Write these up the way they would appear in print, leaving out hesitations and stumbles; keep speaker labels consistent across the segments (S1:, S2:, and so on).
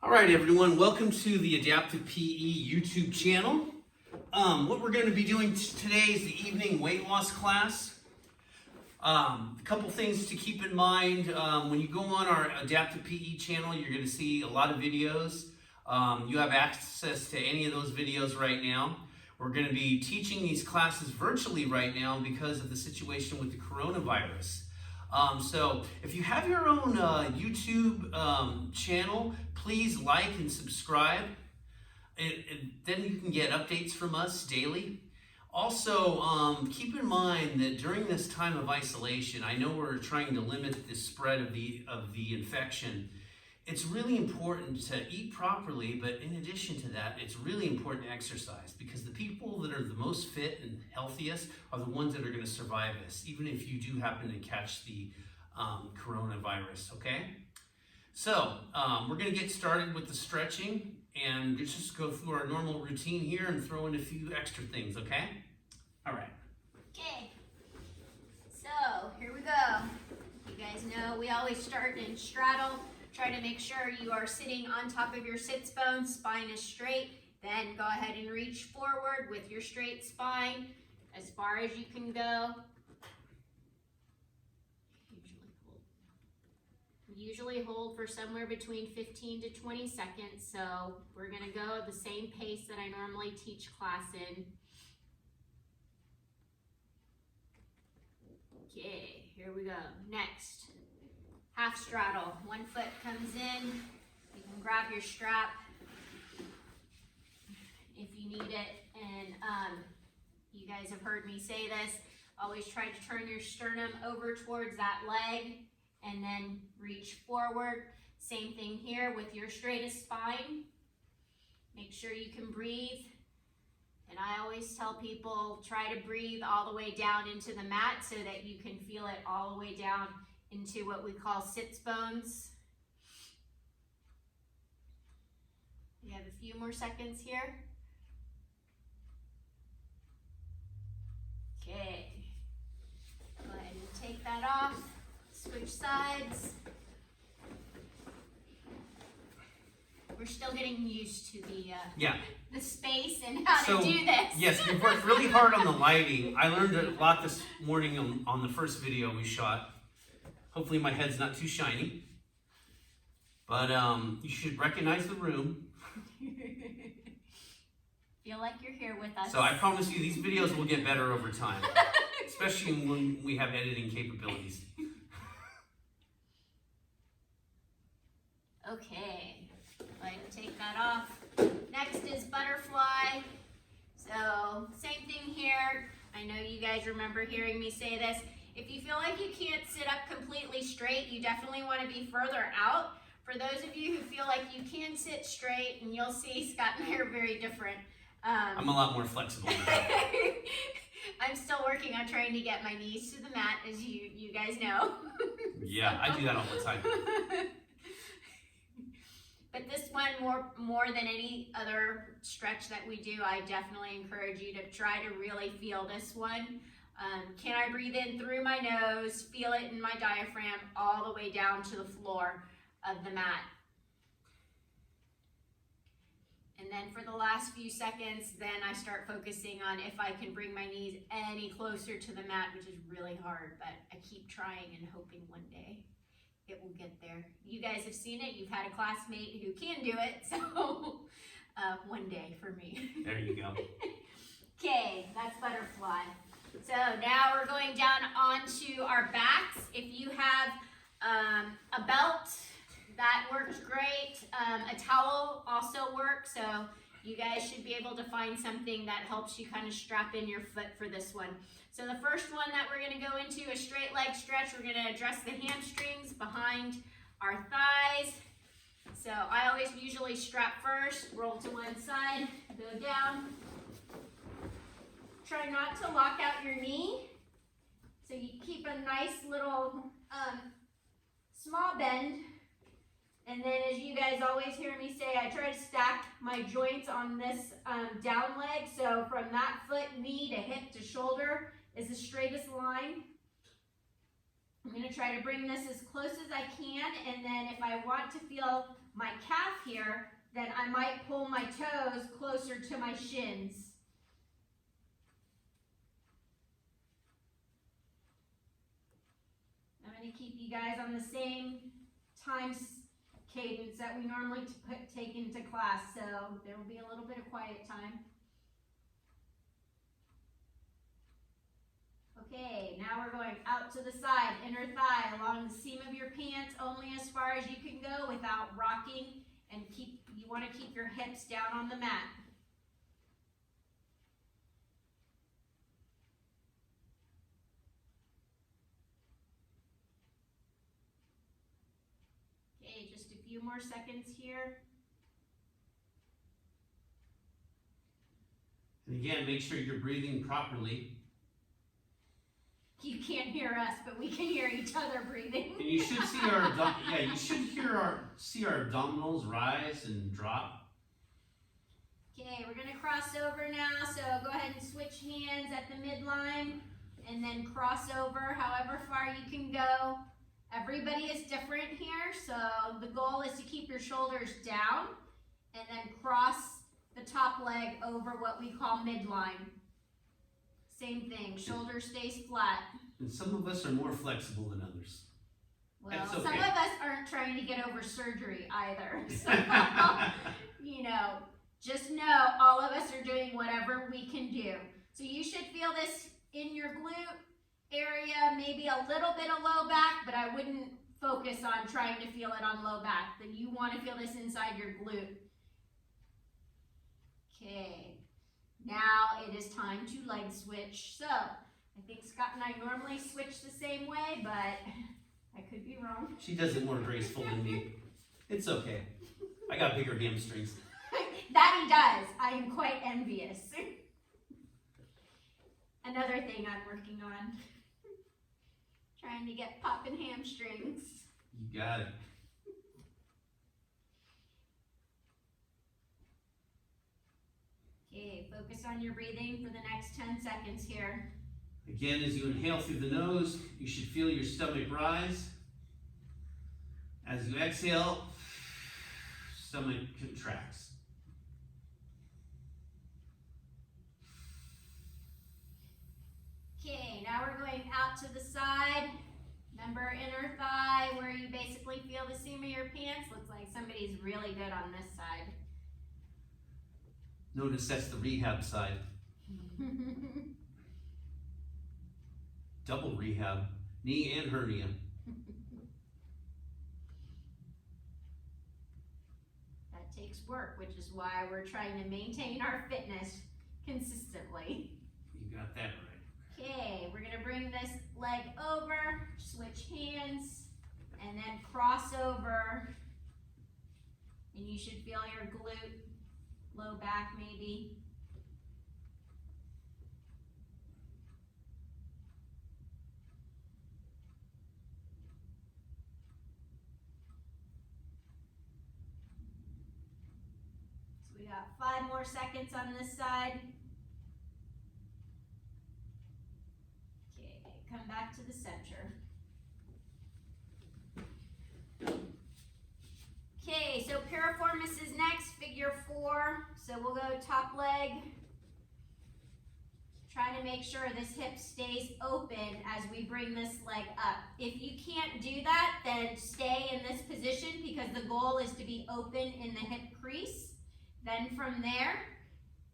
S1: All right, everyone, welcome to the Adaptive PE YouTube channel. What we're going to be doing today is the evening weight loss class. A couple things to keep in mind. When you go on our Adaptive PE channel, you're going to see a lot of videos. You have access to any of those videos right now. We're going to be teaching these classes virtually right now because of the situation with the coronavirus. So if you have your own YouTube channel, please like and subscribe. Then you can get updates from us daily. Also, keep in mind that during this time of isolation, I know we're trying to limit the spread of the infection. It's really important to eat properly, but in addition to that, it's really important to exercise because the people that are the most fit and healthiest are the ones that are going to survive this, even if you do happen to catch the coronavirus, okay? So, we're going to get started with the stretching and just go through our normal routine here and throw in a few extra things, okay? All right.
S2: Okay, so here we go. You guys know we always start in straddle. Try to make sure you are sitting on top of your sits bones, spine is straight. Then go ahead and reach forward with your straight spine as far as you can go. Usually hold for somewhere between 15 to 20 seconds. So we're gonna go at the same pace that I normally teach class in. Okay, here we go. Next. Half straddle. One foot comes in. You can grab your strap if you need it. And you guys have heard me say this. Always try to turn your sternum over towards that leg and then reach forward. Same thing here with your straightest spine. Make sure you can breathe. And I always tell people, try to breathe all the way down into the mat so that you can feel it all the way down into what we call sits bones. We have a few more seconds here. Okay, go ahead and take that off, switch sides. We're still getting used to the space and how to do this.
S1: Yes, we worked really hard on the lighting. I learned a lot this morning on the first video we shot. Hopefully my head's not too shiny, but you should recognize the room.
S2: Feel like you're here with us.
S1: So I promise you these videos will get better over time, especially when we have editing capabilities.
S2: Okay, go ahead and take that off. Next is butterfly. So same thing here. I know you guys remember hearing me say this. If you feel like you can't sit up completely straight, you definitely want to be further out. For those of you who feel like you can sit straight, and you'll see Scott and I are very different.
S1: I'm a lot more flexible than that.
S2: I'm still working on trying to get my knees to the mat, as you guys know.
S1: Yeah, I do that all the time.
S2: But this one, more than any other stretch that we do, I definitely encourage you to try to really feel this one. Can I breathe in through my nose, feel it in my diaphragm, all the way down to the floor of the mat. And then for the last few seconds, then I start focusing on if I can bring my knees any closer to the mat, which is really hard, but I keep trying and hoping one day it will get there. You guys have seen it. You've had a classmate who can do it, so one day for me.
S1: There you go.
S2: Okay, that's butterfly. So now we're going down onto our backs. If you have a belt, that works great. A towel also works, so you guys should be able to find something that helps you kind of strap in your foot for this one. So the first one that we're going to go into a straight leg stretch. We're going to address the hamstrings behind our thighs. So I always usually strap first, roll to one side, go down. Try not to lock out your knee. So you keep a nice little small bend. And then, as you guys always hear me say, I try to stack my joints on this down leg. So from that foot, knee to hip to shoulder is the straightest line. I'm going to try to bring this as close as I can, and then if I want to feel my calf here, then I might pull my toes closer to my shins. I'm going to keep you guys on the same time cadence that we normally take into class, so there will be a little bit of quiet time. Okay, now we're going out to the side, inner thigh, along the seam of your pants, only as far as you can go without rocking, and you want to keep your hips down on the mat. Okay, just a few more seconds here.
S1: And again, make sure you're breathing properly.
S2: You can't hear us, but we can hear each other breathing.
S1: And you should see see our abdominals rise and drop.
S2: Okay, we're gonna cross over now, so go ahead and switch hands at the midline and then cross over however far you can go. Everybody is different here, so the goal is to keep your shoulders down and then cross the top leg over what we call midline. Same thing, shoulder stays flat.
S1: And some of us are more flexible than others.
S2: Well,
S1: That's okay.
S2: some of us aren't trying to get over surgery either. So, you know, just know all of us are doing whatever we can do. So you should feel this in your glute area, maybe a little bit of low back, but I wouldn't focus on trying to feel it on low back. Then you want to feel this inside your glute. Okay. Now it is time to leg switch. So I think Scott and I normally switch the same way, but I could be wrong.
S1: She does it more graceful than me. It's okay. I got bigger hamstrings.
S2: That he does. I am quite envious. Another thing I'm working on. Trying to get popping hamstrings.
S1: You got it.
S2: Okay, focus on your breathing for the next 10 seconds here.
S1: Again, as you inhale through the nose, you should feel your stomach rise. As you exhale, stomach contracts.
S2: Okay, now we're going out to the side. Remember inner thigh where you basically feel the seam of your pants? Looks like somebody's really good on this side.
S1: Notice that's the rehab side. Double rehab, knee and hernia.
S2: That takes work, which is why we're trying to maintain our fitness consistently.
S1: You got that right.
S2: Okay, we're gonna bring this leg over, switch hands, and then cross over. And you should feel your glute, low back maybe. So we got 5 more seconds on this side. Okay, come back to the center. Okay, so piriformis is next, figure 4. So we'll go top leg. Trying to make sure this hip stays open as we bring this leg up. If you can't do that, then stay in this position because the goal is to be open in the hip crease. Then from there,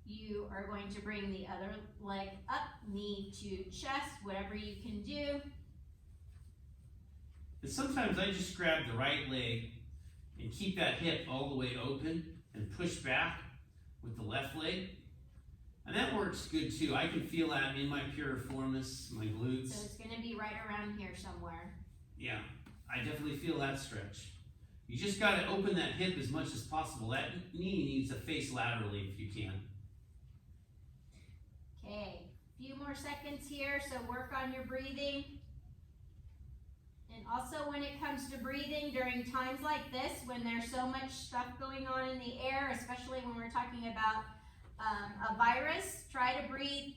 S2: you are going to bring the other leg up, knee to chest, whatever you can do.
S1: And sometimes I just grab the right leg and keep that hip all the way open and push back with the left leg. And that works good too. I can feel that in my piriformis, my glutes.
S2: So it's going to be right around here somewhere.
S1: Yeah, I definitely feel that stretch. You just got to open that hip as much as possible. That knee needs to face laterally if you can.
S2: Okay, a few more seconds here, so work on your breathing. And also when it comes to breathing during times like this, when there's so much stuff going on in the air, especially when we're talking about a virus, try to breathe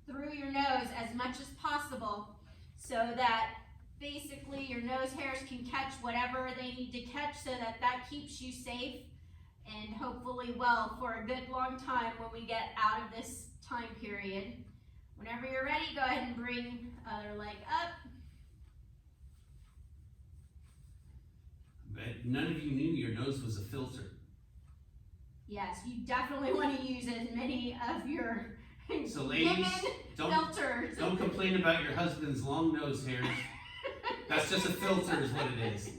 S2: through your nose as much as possible so that basically your nose hairs can catch whatever they need to catch so that that keeps you safe and hopefully well for a good long time when we get out of this time period. Whenever you're ready, go ahead and bring other leg up.
S1: But none of you knew your nose was a filter.
S2: Yes, you definitely want to use as many of your
S1: So ladies,
S2: filters.
S1: don't complain about your husband's long nose hairs. That's just a filter is what it is.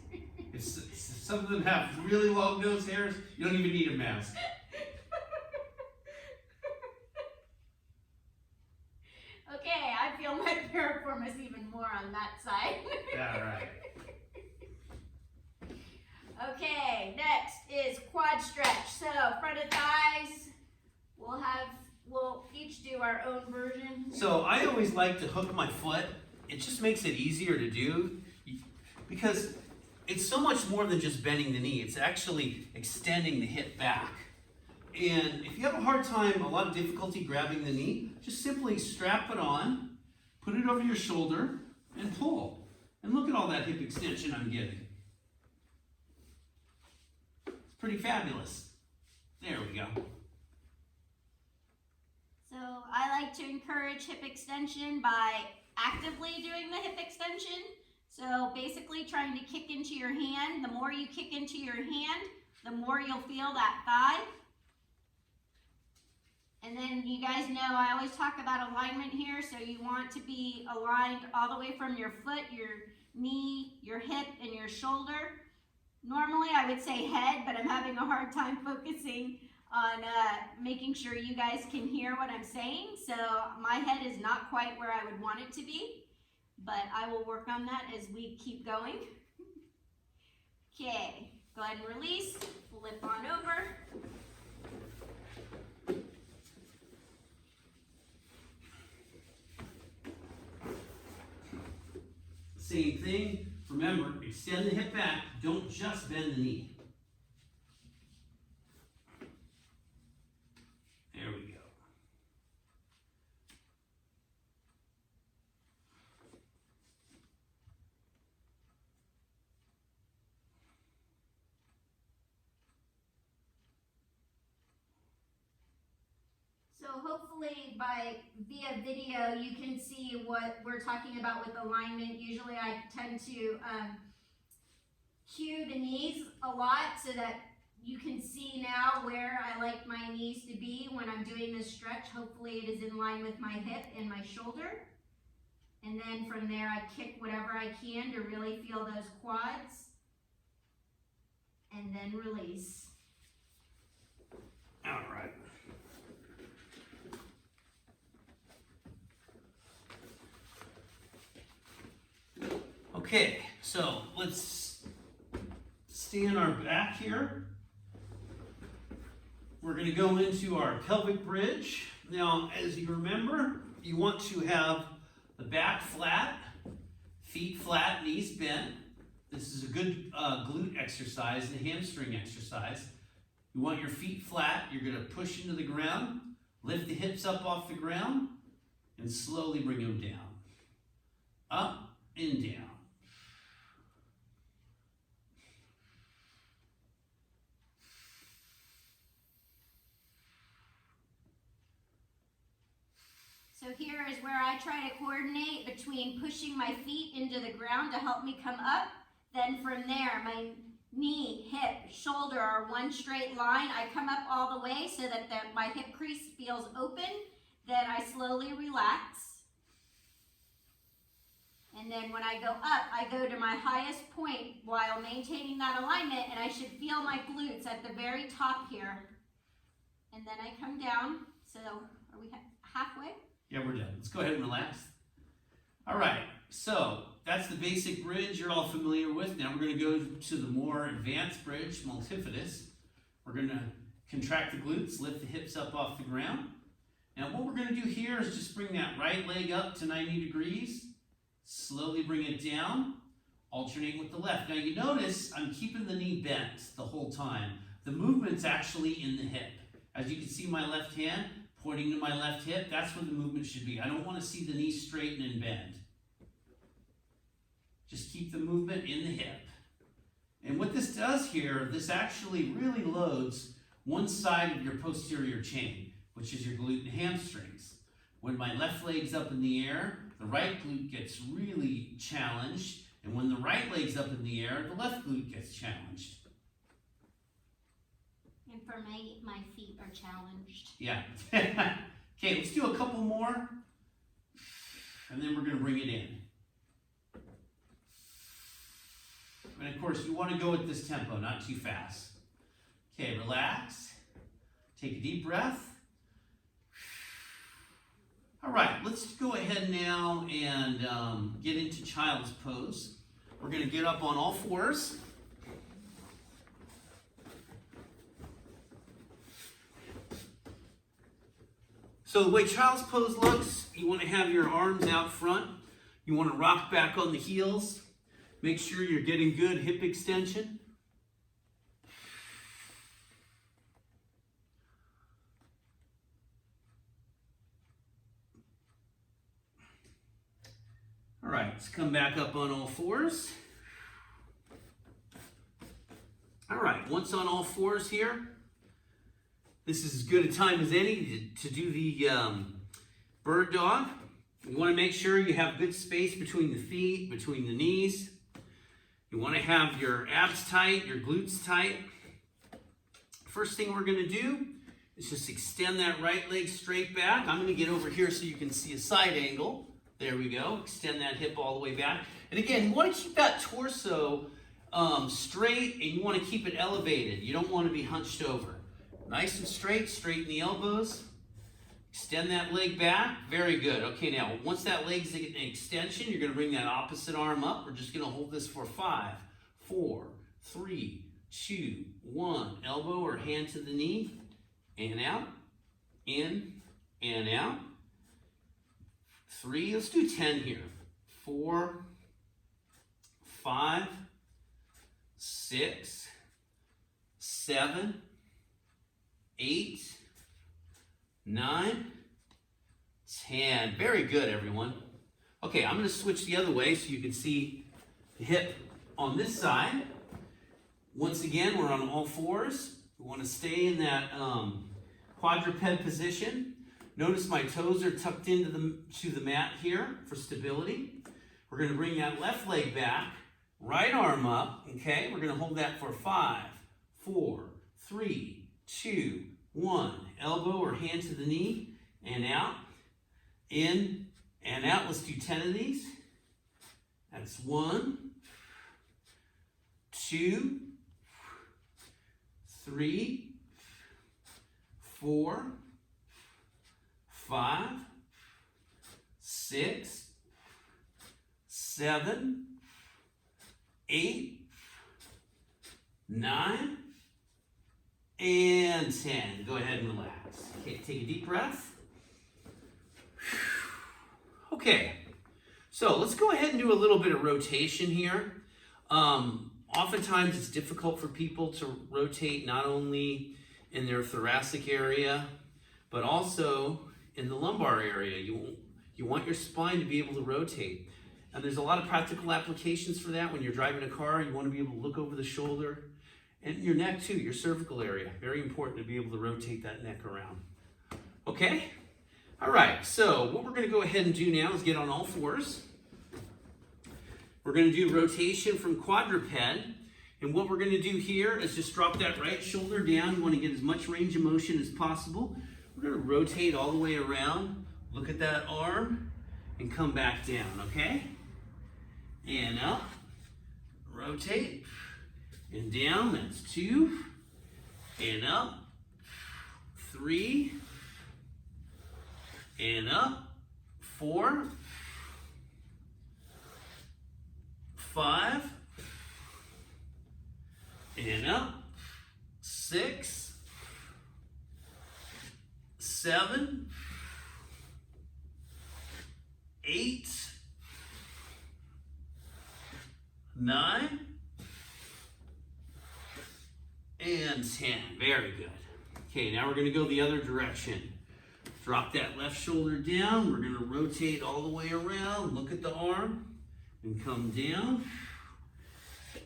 S1: If some of them have really long nose hairs, you don't even need a mask.
S2: Okay, I feel my piriformis even more on that side.
S1: Yeah, right.
S2: Okay, next is quad stretch. So front of thighs, we'll each do our own version.
S1: So I always like to hook my foot. It just makes it easier to do because it's so much more than just bending the knee. It's actually extending the hip back. And if you have a hard time, a lot of difficulty grabbing the knee, just simply strap it on, put it over your shoulder, and pull. And look at all that hip extension I'm getting. It's pretty fabulous. There we go.
S2: So I like to encourage hip extension by actively doing the hip extension. So basically trying to kick into your hand. The more you kick into your hand, the more you'll feel that thigh. And then you guys know I always talk about alignment here, so you want to be aligned all the way from your foot, your knee, your hip, and your shoulder. Normally I would say head, but I'm having a hard time focusing on making sure you guys can hear what I'm saying. So my head is not quite where I would want it to be, but I will work on that as we keep going. Okay, go ahead and release, flip on over.
S1: Same thing. Remember, extend the hip back. Don't just bend the knee. There we go.
S2: So hopefully via video you can see what we're talking about with alignment. Usually I tend to cue the knees a lot so that you can see now where I like my knees to be when I'm doing this stretch. Hopefully it is in line with my hip and my shoulder. And then from there I kick whatever I can to really feel those quads. And then release.
S1: All right. Okay, so let's stand our back here. We're going to go into our pelvic bridge. Now, as you remember, you want to have the back flat, feet flat, knees bent. This is a good glute exercise, the hamstring exercise. You want your feet flat. You're going to push into the ground, lift the hips up off the ground, and slowly bring them down. Up and down.
S2: So here is where I try to coordinate between pushing my feet into the ground to help me come up. Then from there, my knee, hip, shoulder are one straight line. I come up all the way so that my hip crease feels open. Then I slowly relax. And then when I go up, I go to my highest point while maintaining that alignment, and I should feel my glutes at the very top here. And then I come down. So are we halfway?
S1: Yeah, we're done. Let's go ahead and relax. All right, so that's the basic bridge you're all familiar with. Now we're going to go to the more advanced bridge, multifidus. We're going to contract the glutes, lift the hips up off the ground. Now what we're going to do here is just bring that right leg up to 90 degrees. Slowly bring it down. Alternate with the left. Now you notice I'm keeping the knee bent the whole time. The movement's actually in the hip. As you can see my left hand pointing to my left hip, that's where the movement should be. I don't want to see the knee straighten and bend. Just keep the movement in the hip. And what this does here, this actually really loads one side of your posterior chain, which is your glute and hamstrings. When my left leg's up in the air, the right glute gets really challenged. And when the right leg's up in the air, the left glute gets challenged.
S2: And for me, my feet are challenged.
S1: Yeah. Okay, let's do a couple more. And then we're going to bring it in. And of course, you want to go at this tempo, not too fast. Okay, relax. Take a deep breath. All right, let's go ahead now and get into child's pose. We're going to get up on all fours. So the way child's pose looks, you want to have your arms out front. You want to rock back on the heels. Make sure you're getting good hip extension. All right, let's come back up on all fours. All right, once on all fours here, this is as good a time as any to do the bird dog. You want to make sure you have good space between the feet, between the knees. You want to have your abs tight, your glutes tight. First thing we're going to do is just extend that right leg straight back. I'm going to get over here so you can see a side angle. There we go. Extend that hip all the way back. And again, you want to keep that torso straight, and you want to keep it elevated. You don't want to be hunched over. Nice and straight, straighten the elbows. Extend that leg back. Very good. Okay, now, once that leg's in extension, you're going to bring that opposite arm up. We're just going to hold this for 5, 4, 3, 2, 1. Elbow or hand to the knee. And out. In and out. 3. Let's do 10 here. 4, 5, 6, 7, 8, 9, 10. Very good, everyone. Okay, I'm going to switch the other way so you can see the hip on this side. Once again, we're on all fours. We want to stay in that quadruped position. Notice my toes are tucked into the mat here for stability. We're going to bring that left leg back, right arm up, okay? We're going to hold that for 5, 4, 3, 2, 1. Elbow or hand to the knee and out. In and out. Let's do 10 of these. That's 1, 2, 3, 4, 5, 6, 7, 8, 9, and 10. Go ahead and relax. Okay, take a deep breath. Okay, so let's go ahead and do a little bit of rotation here. Oftentimes it's difficult for people to rotate not only in their thoracic area, but also in the lumbar area. You want your spine to be able to rotate. And there's a lot of practical applications for that. When you're driving a car, you want to be able to look over the shoulder. And your neck too, your cervical area. Very important to be able to rotate that neck around. Okay? All right, so what we're going to go ahead and do now is get on all fours. We're going to do rotation from quadruped. And what we're going to do here is just drop that right shoulder down. You want to get as much range of motion as possible. We're going to rotate all the way around. Look at that arm and come back down, okay? And up. Rotate. And down, that's 2, and up, 3, and up, 4, 5, and up, 6, 7, 8, 9, and 10. Very good. Okay, now we're going to go the other direction. Drop that left shoulder down. We're going to rotate all the way around. Look at the arm. and come down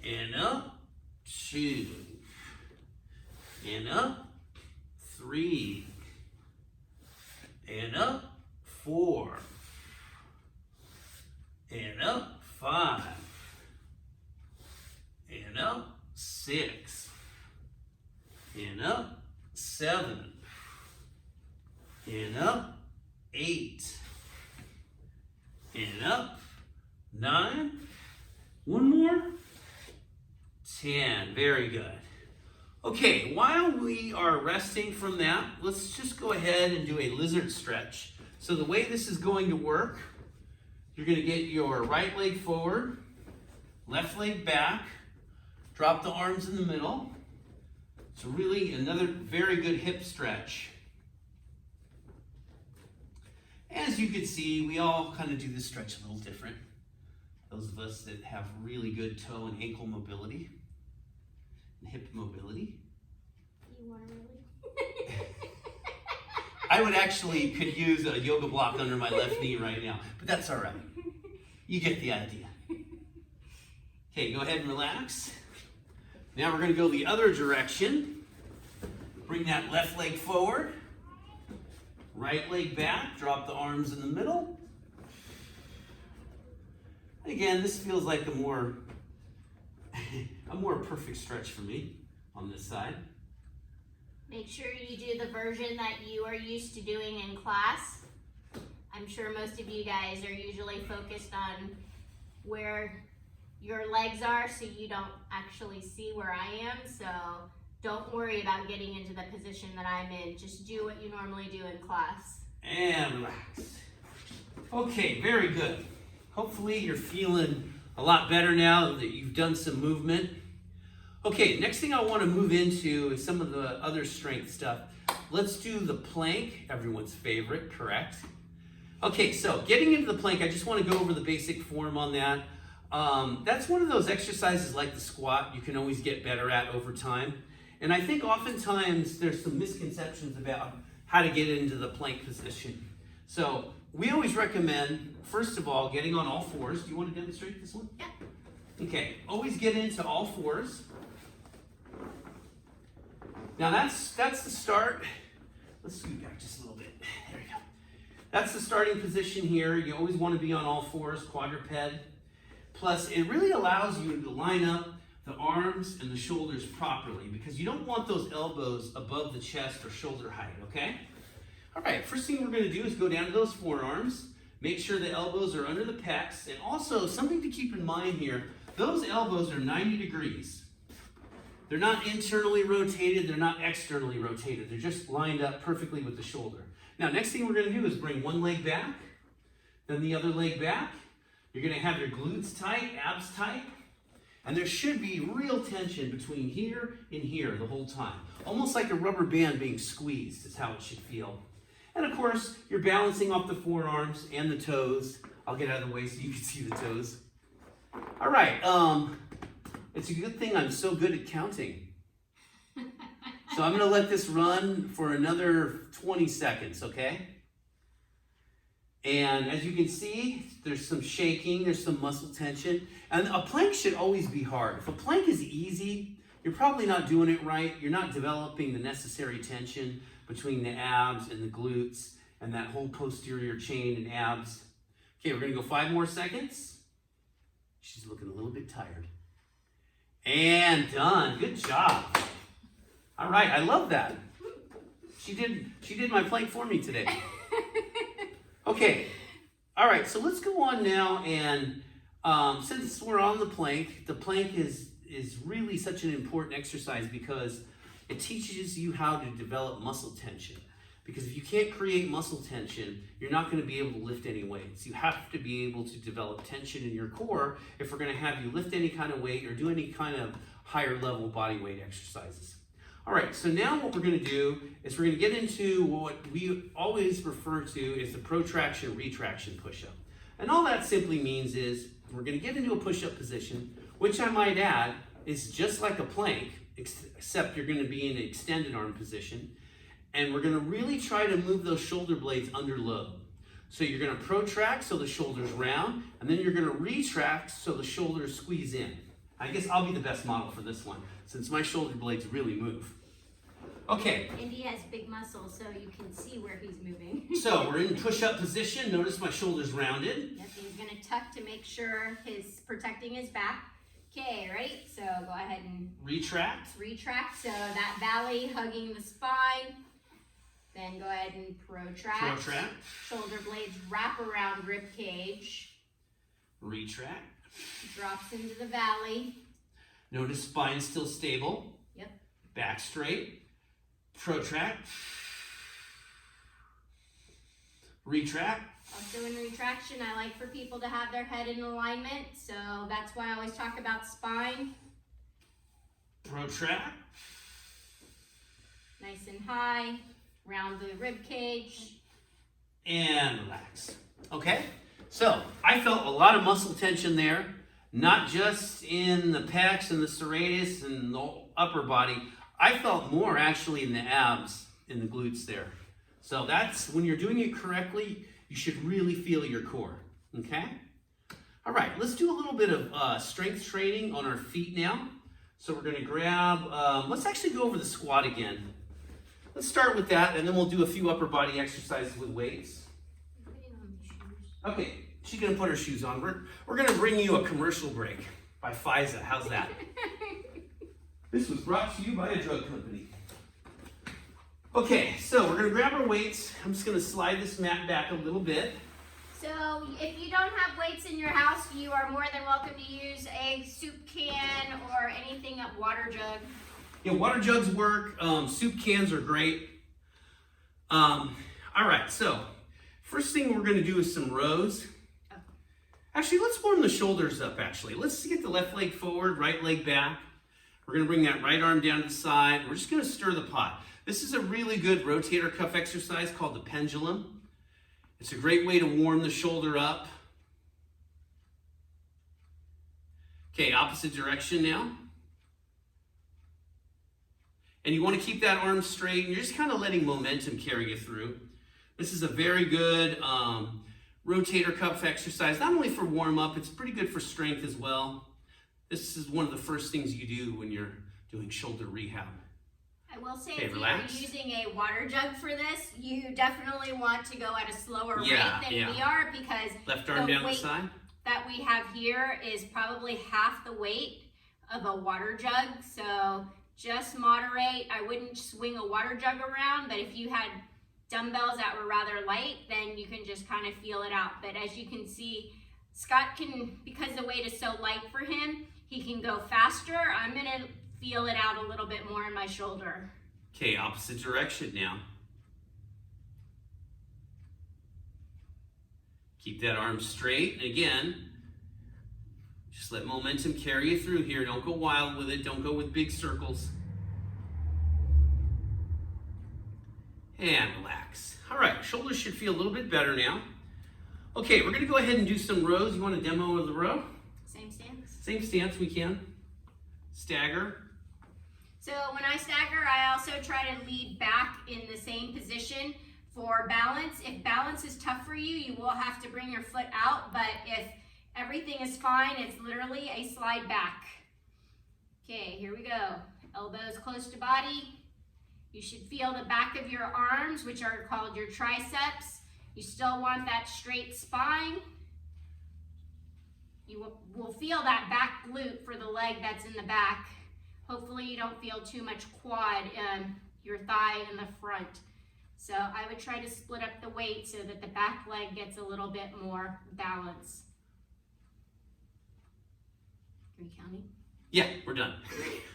S1: and up, 2, and up, 3, and up, 4, and up, 5, and up, 6, and up, 7, and up, 8, and up, 9, one more, 10. Very good. Okay, while we are resting from that, let's just go ahead and do a lizard stretch. So the way this is going to work, you're going to get your right leg forward, left leg back, drop the arms in the middle. It's really another very good hip stretch. As you can see, we all kind of do this stretch a little different. Those of us that have really good toe and ankle mobility and hip mobility.
S2: You want to really?
S1: I would actually could use a yoga block under my left knee right now, but that's all right. You get the idea. Okay, go ahead and relax. Now we're going to go the other direction. Bring that left leg forward. Right leg back. Drop the arms in the middle. And again, this feels like a more perfect stretch for me on this side.
S2: Make sure you do the version that you are used to doing in class. I'm sure most of you guys are usually focused on where your legs are, so you don't actually see where I am. So don't worry about getting into the position that I'm in. Just do what you normally do in class.
S1: And relax. Okay, very good. Hopefully you're feeling a lot better now that you've done some movement. Okay, next thing I want to move into is some of the other strength stuff. Let's do the plank, everyone's favorite, correct? Okay, so getting into the plank, I just want to go over the basic form on that. That's one of those exercises like the squat you can always get better at over time. And I think oftentimes there's some misconceptions about how to get into the plank position. So we always recommend, first of all, getting on all fours. Do you want to demonstrate this one?
S2: Yeah.
S1: Okay, always get into all fours. Now that's the start. Let's scoot back just a little bit. There we go. That's the starting position here. You always want to be on all fours, quadruped. Plus, it really allows you to line up the arms and the shoulders properly because you don't want those elbows above the chest or shoulder height, okay? All right, first thing we're going to do is go down to those forearms. Make sure the elbows are under the pecs. And also, something to keep in mind here, those elbows are 90 degrees. They're not internally rotated, they're not externally rotated. They're just lined up perfectly with the shoulder. Now, next thing we're going to do is bring one leg back, then the other leg back. You're going to have your glutes tight, abs tight, and there should be real tension between here and here the whole time. Almost like a rubber band being squeezed is how it should feel. And of course, you're balancing off the forearms and the toes. I'll get out of the way so you can see the toes. All right, it's a good thing I'm so good at counting. So I'm going to let this run for another 20 seconds, okay? And as you can see, there's some shaking, there's some muscle tension. And a plank should always be hard. If a plank is easy, you're probably not doing it right. You're not developing the necessary tension between the abs and the glutes and that whole posterior chain and abs. Okay, we're going to go 5 more seconds. She's looking a little bit tired. And done. Good job. All right, I love that. She did my plank for me today. Okay. All right, so let's go on now and since we're on the plank is really such an important exercise because it teaches you how to develop muscle tension. Because if you can't create muscle tension, you're not going to be able to lift any weights. You have to be able to develop tension in your core if we're going to have you lift any kind of weight or do any kind of higher level body weight exercises. All right, so now what we're going to do is we're going to get into what we always refer to as the protraction retraction push-up. And all that simply means is we're going to get into a push-up position, which I might add is just like a plank, except you're going to be in an extended arm position. And we're going to really try to move those shoulder blades under load. So you're going to protract so the shoulder's round, and then you're going to retract so the shoulders squeeze in. I guess I'll be the best model for this one, since my shoulder blades really move. Okay.
S2: Indy has big muscles, so you can see where he's moving.
S1: So we're in push-up position. Notice my shoulders rounded.
S2: Yep, he's gonna tuck to make sure he's protecting his back. Okay, ready? So go ahead and
S1: Retract.
S2: retract. So that valley hugging the spine. Then go ahead and protract.
S1: Protract.
S2: Shoulder blades wrap around rib cage.
S1: Retract.
S2: Drops into the valley.
S1: Notice spine still stable.
S2: Yep.
S1: Back straight. Protract. Retract.
S2: Also in retraction, I like for people to have their head in alignment. So that's why I always talk about spine.
S1: Protract.
S2: Nice and high. Round the rib cage.
S1: And relax. Okay? So, I felt a lot of muscle tension there. Not just in the pecs and the serratus and the upper body. I felt more actually in the abs, in the glutes there. So that's, when you're doing it correctly, you should really feel your core, okay? All right, let's do a little bit of strength training on our feet now. So we're gonna grab, let's actually go over the squat again. Let's start with that, and then we'll do a few upper body exercises with weights. Okay, she's gonna put her shoes on. We're gonna bring you a commercial break by FISA, how's that? This was brought to you by a drug company. Okay, so we're gonna grab our weights. I'm just gonna slide this mat back a little bit.
S2: So if you don't have weights in your house, you are more than welcome to use a soup can or anything, a water jug.
S1: Yeah, water jugs work. Soup cans are great. All right, so first thing we're gonna do is some rows. Actually, let's warm the shoulders up, actually. Let's get the left leg forward, right leg back. We're gonna bring that right arm down to the side. We're just gonna stir the pot. This is a really good rotator cuff exercise called the pendulum. It's a great way to warm the shoulder up. Okay, opposite direction now. And you want to keep that arm straight, and you're just kind of letting momentum carry you through. This is a very good rotator cuff exercise, not only for warm up, it's pretty good for strength as well. This is one of the first things you do when you're doing shoulder rehab.
S2: I will say,
S1: Okay,
S2: if
S1: relax.
S2: you're using a water jug for this, you definitely want to go at a slower
S1: Yeah,
S2: rate than
S1: yeah.
S2: we are, because
S1: Left arm
S2: the
S1: down the
S2: weight
S1: side.
S2: that we have here is probably half the weight of a water jug. So just moderate. I wouldn't swing a water jug around, but if you had dumbbells that were rather light, then you can just kind of feel it out. But as you can see, Scott can, because the weight is so light for him, he can go faster. I'm gonna feel it out a little bit more in my shoulder.
S1: Okay, opposite direction now. Keep that arm straight. And again, just let momentum carry you through here. Don't go wild with it. Don't go with big circles. And relax. All right, shoulders should feel a little bit better now. Okay, we're gonna go ahead and do some rows. You want a demo of the row?
S2: Same stance.
S1: Same stance we can. Stagger.
S2: So when I stagger, I also try to lead back in the same position for balance. If balance is tough for you, you will have to bring your foot out, but if everything is fine, it's literally a slide back. Okay, here we go. Elbows close to body. You should feel the back of your arms, which are called your triceps. You still want that straight spine. You will feel that back glute for the leg that's in the back. Hopefully you don't feel too much quad in your thigh in the front. So I would try to split up the weight so that the back leg gets a little bit more balance. Are we counting?
S1: Yeah, we're done.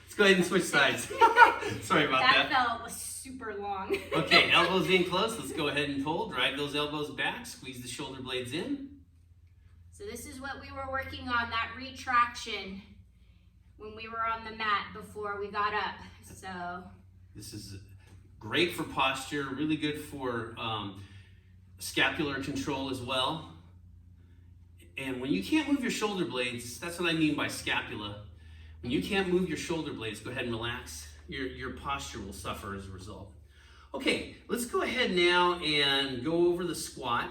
S1: Let's go ahead and switch sides. Sorry about that.
S2: That felt super long.
S1: Okay, elbows in close. Let's go ahead and pull. Drive those elbows back. Squeeze the shoulder blades in.
S2: So this is what we were working on, that retraction when we were on the mat before we got up. So
S1: This is great for posture, really good for scapular control as well. And when you can't move your shoulder blades, that's what I mean by scapula. When you can't move your shoulder blades, go ahead and relax. Your posture will suffer as a result. Okay, let's go ahead now and go over the squat.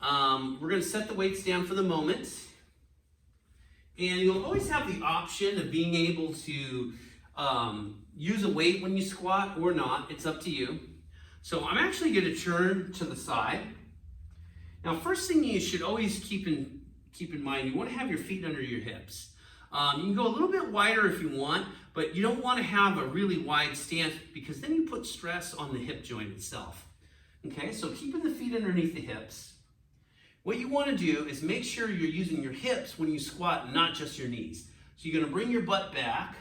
S1: We're going to set the weights down for the moment. And you'll always have the option of being able to use a weight when you squat or not. It's up to you. So I'm actually going to turn to the side. Now, first thing you should always keep in mind, you want to have your feet under your hips. You can go a little bit wider if you want, but you don't want to have a really wide stance because then you put stress on the hip joint itself. Okay, so keeping the feet underneath the hips. What you want to do is make sure you're using your hips when you squat, not just your knees. So you're going to bring your butt back.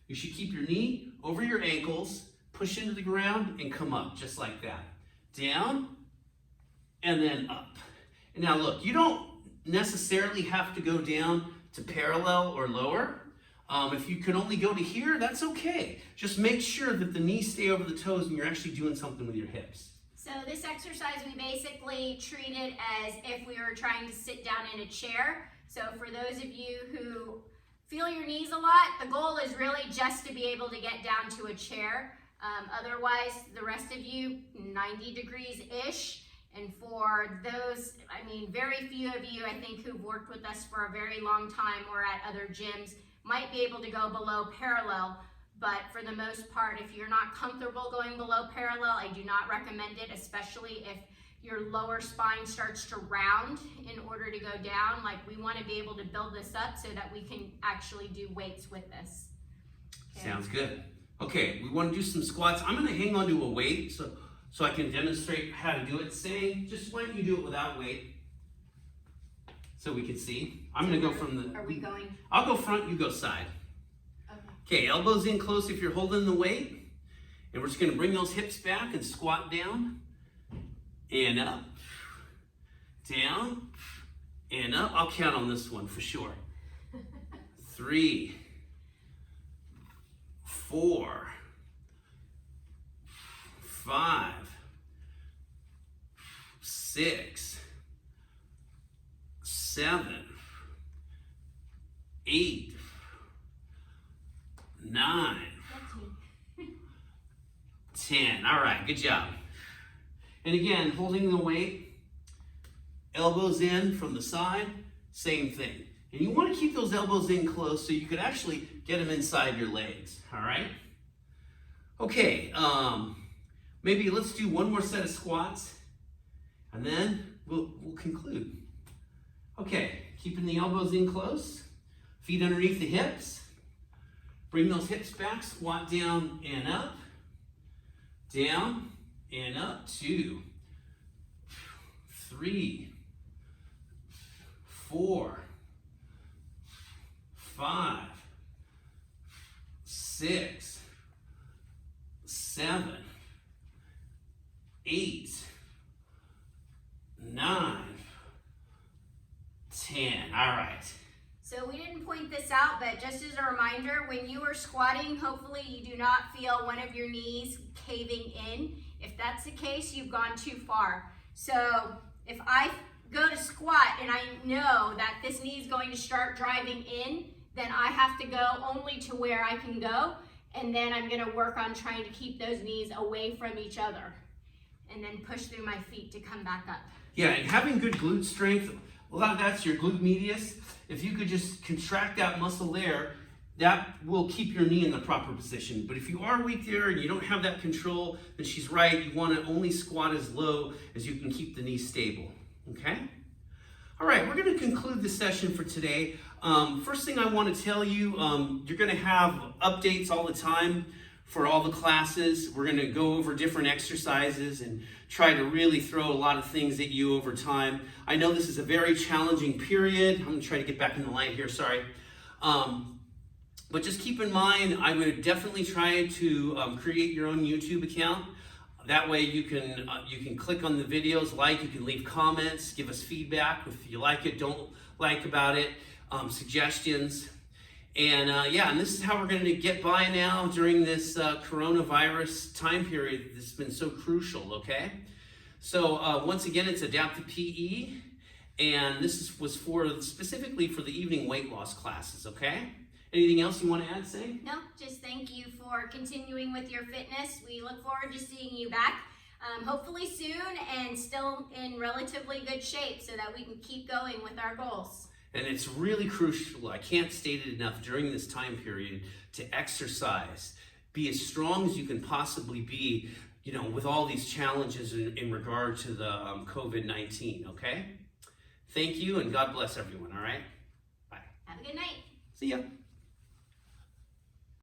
S1: You should keep your knee over your ankles, push into the ground, and come up, just like that. Down, and then up. And now look, you don't necessarily have to go down to parallel or lower. If you can only go to here, that's okay. Just make sure that the knees stay over the toes and you're actually doing something with your hips.
S2: So this exercise, we basically treat it as if we were trying to sit down in a chair. So for those of you who feel your knees a lot, the goal is really just to be able to get down to a chair. Otherwise, the rest of you, 90 degrees-ish. And for those, I mean, very few of you, I think, who've worked with us for a very long time or at other gyms might be able to go below parallel. But for the most part, if you're not comfortable going below parallel, I do not recommend it, especially if your lower spine starts to round in order to go down. Like, we want to be able to build this up so that we can actually do weights with this. Okay.
S1: Sounds good. Okay, we want to do some squats. I'm going to hang on to a weight so I can demonstrate how to do it. Saying, just why don't you do it without weight so we can see. I'm going to go from the...
S2: Are we going?
S1: I'll go front, you go side. Okay, elbows in close if you're holding the weight. And we're just going to bring those hips back and squat down and up, down and up. I'll count on this one for sure. 3, 4, 5, 6, 7, 8, 9, 10. All right, good job. And again, holding the weight, elbows in from the side, same thing. And you want to keep those elbows in close so you could actually get them inside your legs, all right? Okay, maybe let's do one more set of squats, and then we'll conclude. Okay, keeping the elbows in close, feet underneath the hips. Bring those hips back, squat down and up, down and up. 2, 3, 4, 5, 6, 7, 8, 9, 10. All right.
S2: So we didn't point this out, but just as a reminder, when you are squatting, hopefully you do not feel one of your knees caving in. If that's the case, you've gone too far. So if I go to squat and I know that this knee is going to start driving in, then I have to go only to where I can go, and then I'm going to work on trying to keep those knees away from each other, and then push through my feet to come back up.
S1: Yeah, and having good glute strength, a lot of that's your glute medius. If you could just contract that muscle there, that will keep your knee in the proper position. But if you are weak there and you don't have that control, then she's right. You want to only squat as low as you can keep the knee stable, okay? All right, we're going to conclude the session for today. First thing I want to tell you, you're going to have updates all the time for all the classes. We're going to go over different exercises and try to really throw a lot of things at you over time. I know this is a very challenging period. I'm going to try to get back in the light here, sorry. But just keep in mind, I would definitely try to create your own YouTube account. That way you can click on the videos, you can leave comments, give us feedback if you like it, don't like about it, suggestions. And and this is how we're going to get by now during this coronavirus time period that's been so crucial, okay? So once again, it's adaptive PE, and this was specifically for the evening weight loss classes, okay? Anything else you want to add, Say?
S2: No, just thank you for continuing with your fitness. We look forward to seeing you back. hopefully soon and still in relatively good shape so that we can keep going with our goals.
S1: And it's really crucial, I can't state it enough, during this time period to exercise. Be as strong as you can possibly be, you know, with all these challenges in regard to the COVID-19, okay? Thank you, and God bless everyone, all right? Bye.
S2: Have a good night.
S1: See ya.